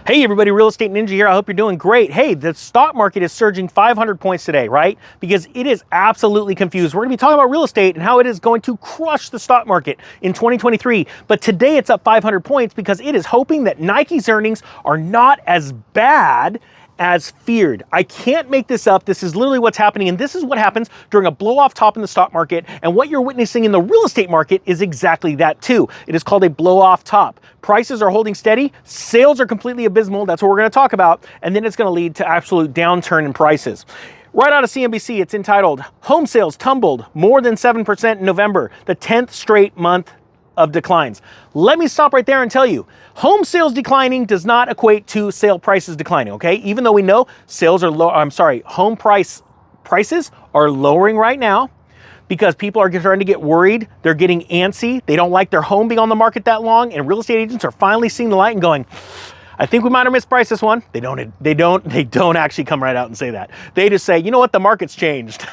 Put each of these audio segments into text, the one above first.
Hey everybody, Real Estate Ninja here. I hope you're doing great. Hey, the stock market is surging 500 points today, right? Because it is absolutely confused. We're gonna be talking about real estate and how it is going to crush the stock market in 2023. But today it's up 500 points because it is hoping that Nike's earnings are not as bad as feared. I can't make this up. This is literally what's happening, and this is what happens during a blow-off top in the stock market, and what you're witnessing in the real estate market is exactly that too. It is called a blow-off top. Prices are holding steady, sales are completely abysmal, that's what we're gonna talk about, and then it's gonna lead to absolute downturn in prices. Right out of CNBC, it's entitled, Home Sales Tumbled More Than 7% in November, the 10th straight month of declines. Let me stop right there and tell you, home sales declining does not equate to sale prices declining, okay? Even though we know sales are low, home prices are lowering right now because people are starting to get worried. They're getting antsy. They don't like their home being on the market that long, and real estate agents are finally seeing the light and going, I think we might have mispriced this one. They don't actually come right out and say that. They just say, you know what, the market's changed.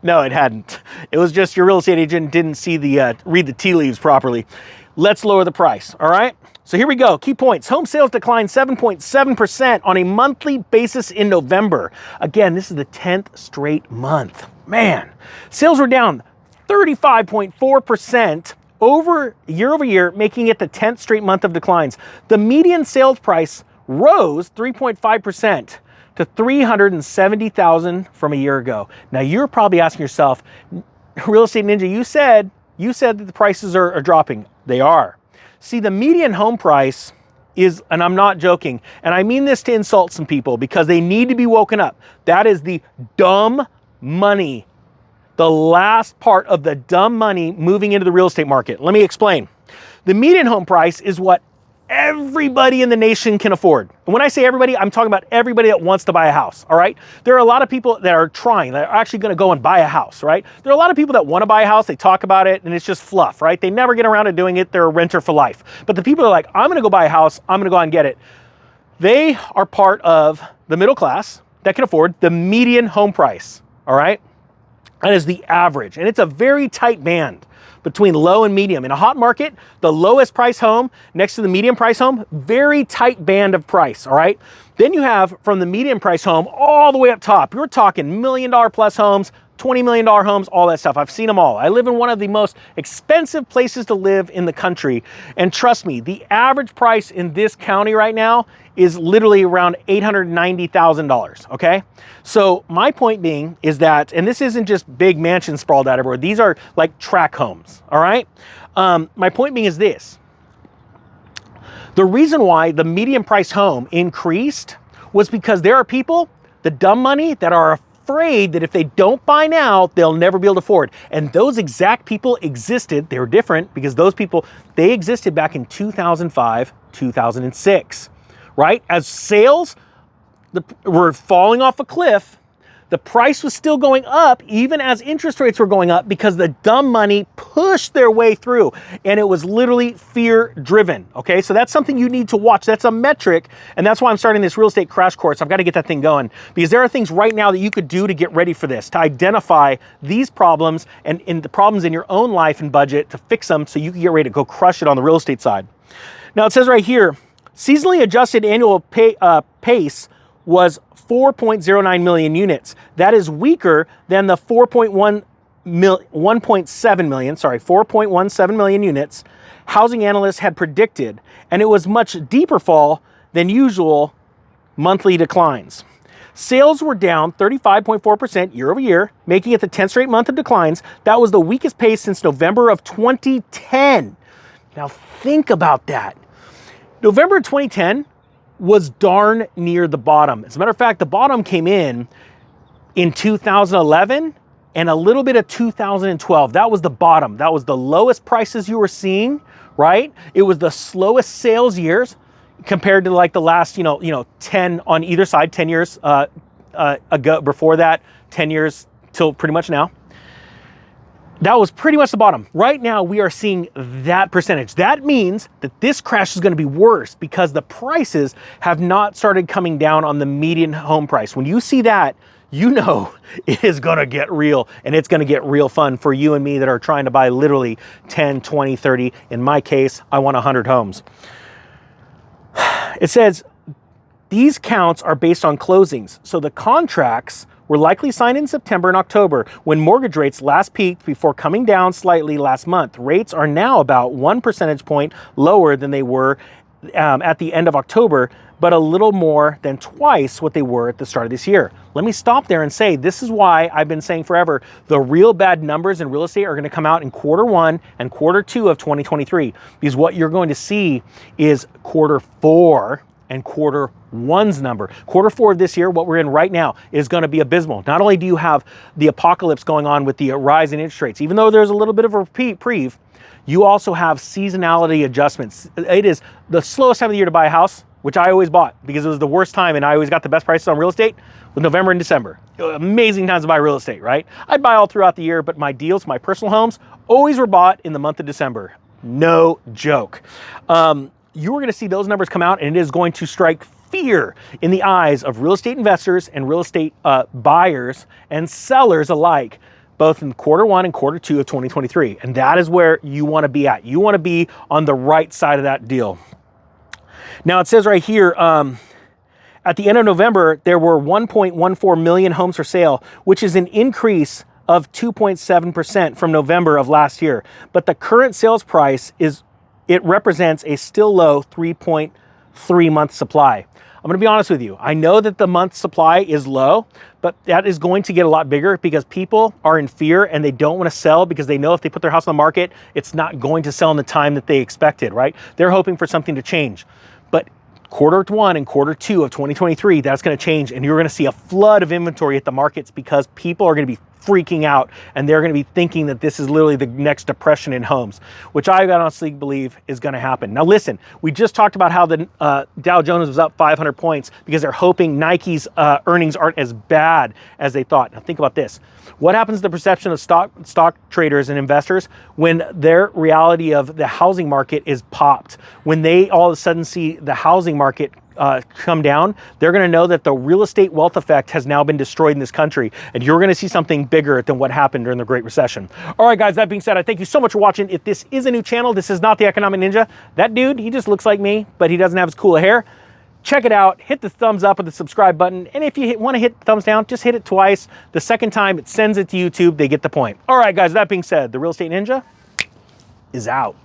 No, it hadn't. It was just your real estate agent didn't see read the tea leaves properly. Let's lower the price, all right? So here we go, key points. Home sales declined 7.7% on a monthly basis in November. Again, this is the 10th straight month. Man, sales were down 35.4% year over year, making it the 10th straight month of declines. The median sales price rose 3.5% to $370,000 from a year ago. Now you're probably asking yourself, Real Estate Ninja, you said that the prices are dropping. They are. See, the median home price is, and I'm not joking, and I mean this to insult some people because they need to be woken up. That is the dumb money. The last part of the dumb money moving into the real estate market. Let me explain. The median home price is what everybody in the nation can afford. And when I say everybody, I'm talking about everybody that wants to buy a house, all right? There are a lot of people that are trying, that are actually gonna go and buy a house, right? There are a lot of people that wanna buy a house, they talk about it, and it's just fluff, right? They never get around to doing it, they're a renter for life. But the people that are like, I'm gonna go buy a house, I'm gonna go out and get it. They are part of the middle class that can afford the median home price, all right? That is the average, and it's a very tight band between low and medium. In a hot market, the lowest price home next to the medium price home, very tight band of price, all right? Then you have from the medium price home all the way up top, you're talking $1 million plus homes, $20 million homes, all that stuff. I've seen them all. I live in one of the most expensive places to live in the country. And trust me, the average price in this county right now is literally around $890,000, okay? So my point being is that, and this isn't just big mansions sprawled out everywhere, these are like tract homes, all right? My point being is this. The reason why the median price home increased was because there are people, the dumb money, that are afraid that if they don't buy now, they'll never be able to afford. And those exact people existed. They were different because those people, they existed back in 2005, 2006, right? As sales were falling off a cliff, the price was still going up even as interest rates were going up because the dumb money pushed their way through, and it was literally fear driven, okay? So that's something you need to watch. That's a metric, and that's why I'm starting this real estate crash course. I've got to get that thing going because there are things right now that you could do to get ready for this, to identify these problems and the problems in your own life and budget to fix them so you can get ready to go crush it on the real estate side. Now it says right here, seasonally adjusted annual pace was 4.09 million units. That is weaker than the 4.17 million units housing analysts had predicted, and it was much deeper fall than usual monthly declines. Sales were down 35.4% year over year, making it the 10th straight month of declines. That was the weakest pace since November of 2010. Now think about that. November 2010 was darn near the bottom. As a matter of fact, the bottom came in 2011 and a little bit of 2012. That was the bottom. That was the lowest prices you were seeing, right? It was the slowest sales years compared to like the last, 10 on either side, 10 years ago, before that, 10 years till pretty much now. That was pretty much the bottom. Right now, we are seeing that percentage. That means that this crash is going to be worse because the prices have not started coming down on the median home price. When you see that, you know it is going to get real, and it's going to get real fun for you and me that are trying to buy literally 10, 20, 30. In my case, I want 100 homes. It says These counts are based on closings. So the contracts were likely signed in September and October when mortgage rates last peaked before coming down slightly last month. Rates are now about 1 percentage point lower than they were at the end of October, but a little more than twice what they were at the start of this year. Let me stop there and say, this is why I've been saying forever, the real bad numbers in real estate are gonna come out in Q1 and Q2 of 2023, because what you're going to see is Q4 and Q1's number. Q4 of this year, what we're in right now, is gonna be abysmal. Not only do you have the apocalypse going on with the rise in interest rates, even though there's a little bit of a reprieve, you also have seasonality adjustments. It is the slowest time of the year to buy a house, which I always bought because it was the worst time and I always got the best prices on real estate, was November and December. Amazing times to buy real estate, right? I'd buy all throughout the year, but my deals, my personal homes, always were bought in the month of December. No joke. You are gonna see those numbers come out and it is going to strike fear in the eyes of real estate investors and real estate buyers and sellers alike, both in Q1 and Q2 of 2023. And that is where you wanna be at. You wanna be on the right side of that deal. Now it says right here, at the end of November, there were 1.14 million homes for sale, which is an increase of 2.7% from November of last year. But the current sales price it represents a still low 3.3 month supply. I'm gonna be honest with you. I know that the month supply is low, but that is going to get a lot bigger because people are in fear and they don't wanna sell because they know if they put their house on the market, it's not going to sell in the time that they expected, right? They're hoping for something to change. But Q1 and Q2 of 2023, that's gonna change and you're gonna see a flood of inventory at the markets because people are gonna be freaking out and they're gonna be thinking that this is literally the next depression in homes, which I honestly believe is gonna happen. Now listen, we just talked about how the Dow Jones was up 500 points because they're hoping Nike's earnings aren't as bad as they thought. Now think about this. What happens to the perception of stock traders and investors when their reality of the housing market is popped? When they all of a sudden see the housing market come down, they're gonna know that the real estate wealth effect has now been destroyed in this country, and you're gonna see something bigger than what happened during the Great Recession. All right, guys, that being said, I thank you so much for watching. If this is a new channel, this is not the Economic Ninja. That dude, he just looks like me, but he doesn't have as cool hair. Check it out, hit the thumbs up with the subscribe button, and if you wanna hit thumbs down, just hit it twice. The second time, it sends it to YouTube, they get the point. All right, guys, that being said, the Real Estate Ninja is out.